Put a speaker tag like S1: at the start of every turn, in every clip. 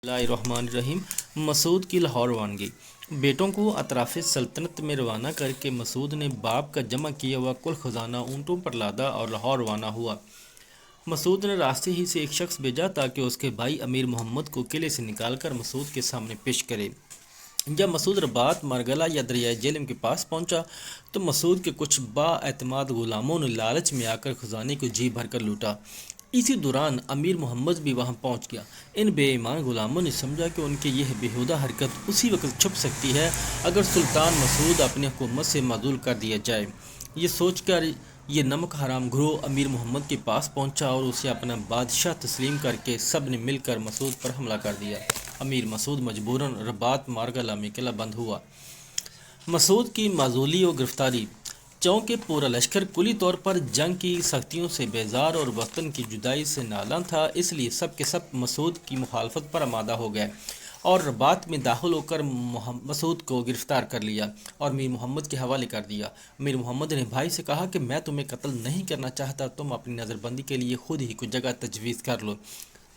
S1: बिस्मिल्लाहिर्रहमानिर्रहीम। मसूद की लाहौर रवानगी। बेटों को अतराफ़ सल्तनत में रवाना करके मसूद ने बाप का जमा किया हुआ कुल ख़जाना ऊँटों पर लादा और लाहौर रवाना हुआ। मसूद ने रास्ते ही से एक शख्स भेजा ताकि उसके भाई अमीर मोहम्मद को किले से निकालकर मसूद के सामने पेश करे। जब मसूद रबात, मरगला या दरियाए जेलम के पास पहुंचा तो मसूद के कुछ बाएतमाद गुलामों ने लालच में आकर खजाने को जी भरकर लूटा। इसी दौरान अमीर मोहम्मद भी वहां पहुंच गया। इन बेईमान गुलामों ने समझा कि उनकी यह बेहुदा हरकत उसी वक्त छुप सकती है अगर सुल्तान मसूद अपनी हुकूमत से माजूल कर दिया जाए। ये सोचकर ये नमक हराम ग्रोह अमीर मोहम्मद के पास पहुंचा और उसे अपना बादशाह तस्लीम करके सब ने मिलकर मसूद पर हमला कर दिया। अमीर मसूद मजबूरन रबात मारगला में किला बंद हुआ। मसूद की माजूली और गिरफ्तारी। चूँकि पूरा लश्कर कुली तौर पर जंग की सख्तियों से बेजार और वतन की जुदाई से नाला था, इसलिए सब के सब मसूद की मुखालफत पर आमादा हो गए और रबात में दाखिल होकर मसूद को गिरफ़्तार कर लिया और मीर मोहम्मद के हवाले कर दिया। मीर मोहम्मद ने भाई से कहा कि मैं तुम्हें कत्ल नहीं करना चाहता, तुम अपनी नज़रबंदी के लिए खुद ही कुछ जगह तजवीज़ कर लो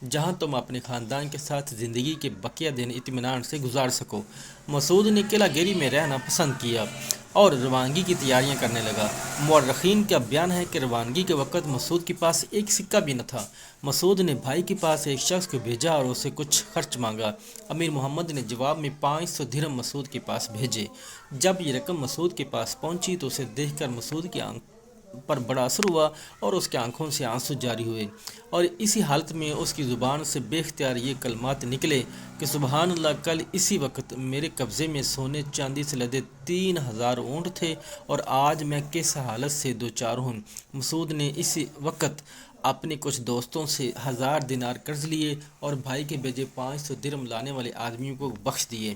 S1: जहां तुम अपने ख़ानदान के साथ ज़िंदगी के बकिया दिन इत्मीनान से गुजार सको। मसूद ने किला गिरी में रहना पसंद किया और रवानगी की तैयारियां करने लगा। मौरख़ीन का बयान है कि रवानगी के वक़्त मसूद के पास एक सिक्का भी न था। मसूद ने भाई के पास एक शख्स को भेजा और उससे कुछ खर्च मांगा। अमीर मोहम्मद ने जवाब में 500 दिरहम मसूद के पास भेजे। जब ये रकम मसूद के पास पहुंची तो उसे देखकर मसूद की आंख पर बड़ा असर हुआ और उसकी आंखों से आंसू जारी हुए और इसी हालत में उसकी ज़ुबान से बेख्तियार ये कलमात निकले कि सुबहान अल्लाह, कल इसी वक्त मेरे कब्ज़े में सोने चांदी से लदे 3000 ऊँट थे और आज मैं किस हालत से दो चार हूँ। मसूद ने इसी वक्त अपने कुछ दोस्तों से 1000 दिनार कर्ज लिए और भाई के भेजे 500 दिरहम लाने वाले आदमियों को बख्श दिए।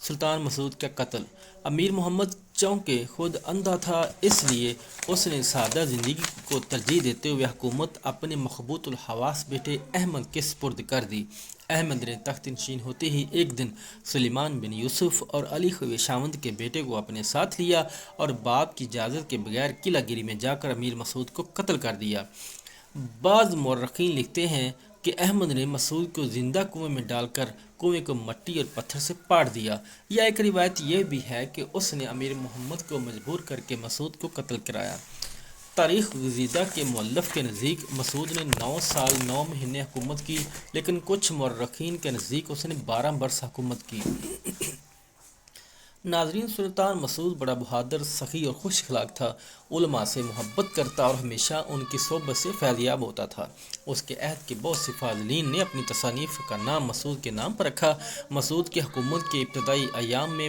S1: सुल्तान मसूद का कत्ल। अमीर मोहम्मद चूँकि खुद अंधा था, इसलिए उसने सादा ज़िंदगी को तरजीह देते हुए हुकूमत अपने मखबूतुल हवास बेटे अहमद के सुपुर्द कर दी। अहमद ने तख्त नशीन होते ही एक दिन सुलेमान बिन यूसुफ और अली ख्वेशावंद के बेटे को अपने साथ लिया और बाप की इजाज़त के बगैर किला गिरी में जाकर अमीर मसूद को कत्ल कर दिया। बाज़ मौरख़ीन लिखते हैं कि अहमद ने मसूद को ज़िंदा कुएं में डालकर कुएं को मिट्टी और पत्थर से पाट दिया। या एक रिवायत यह भी है कि उसने अमीर मोहम्मद को मजबूर करके मसूद को कत्ल कराया। तारीख़ गज़ीदा के मुअल्लिफ़ के नज़दीक मसूद ने 9 साल 9 महीने हुकूमत की, लेकिन कुछ मौरख़ीन के नज़दीक उसने 12 बरस हुकूमत की। नाज़रीन, सुल्तान मसूद बड़ा बहादुर, सखी और खुश अखलाक था। उलमा से मोहब्बत करता और हमेशा उनकी सोबत से फैज़याब होता था। उसके अहद के बहुत से फाज़लीन ने अपनी तसानीफ़ का नाम मसूद के नाम पर रखा। मसूद की हुकूमत के इब्तदाई अयाम में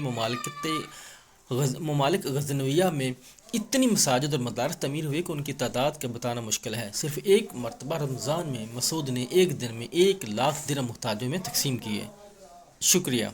S1: ममालिक गज़नविया में इतनी मसाजिद और मदारस तमीर हुए कि उनकी तादाद का बताना मुश्किल है। सिर्फ एक मरतबा रमज़ान में मसूद ने एक दिन में 1 लाख दिरहम मुहताजों में तकसीम किए। शुक्रिया।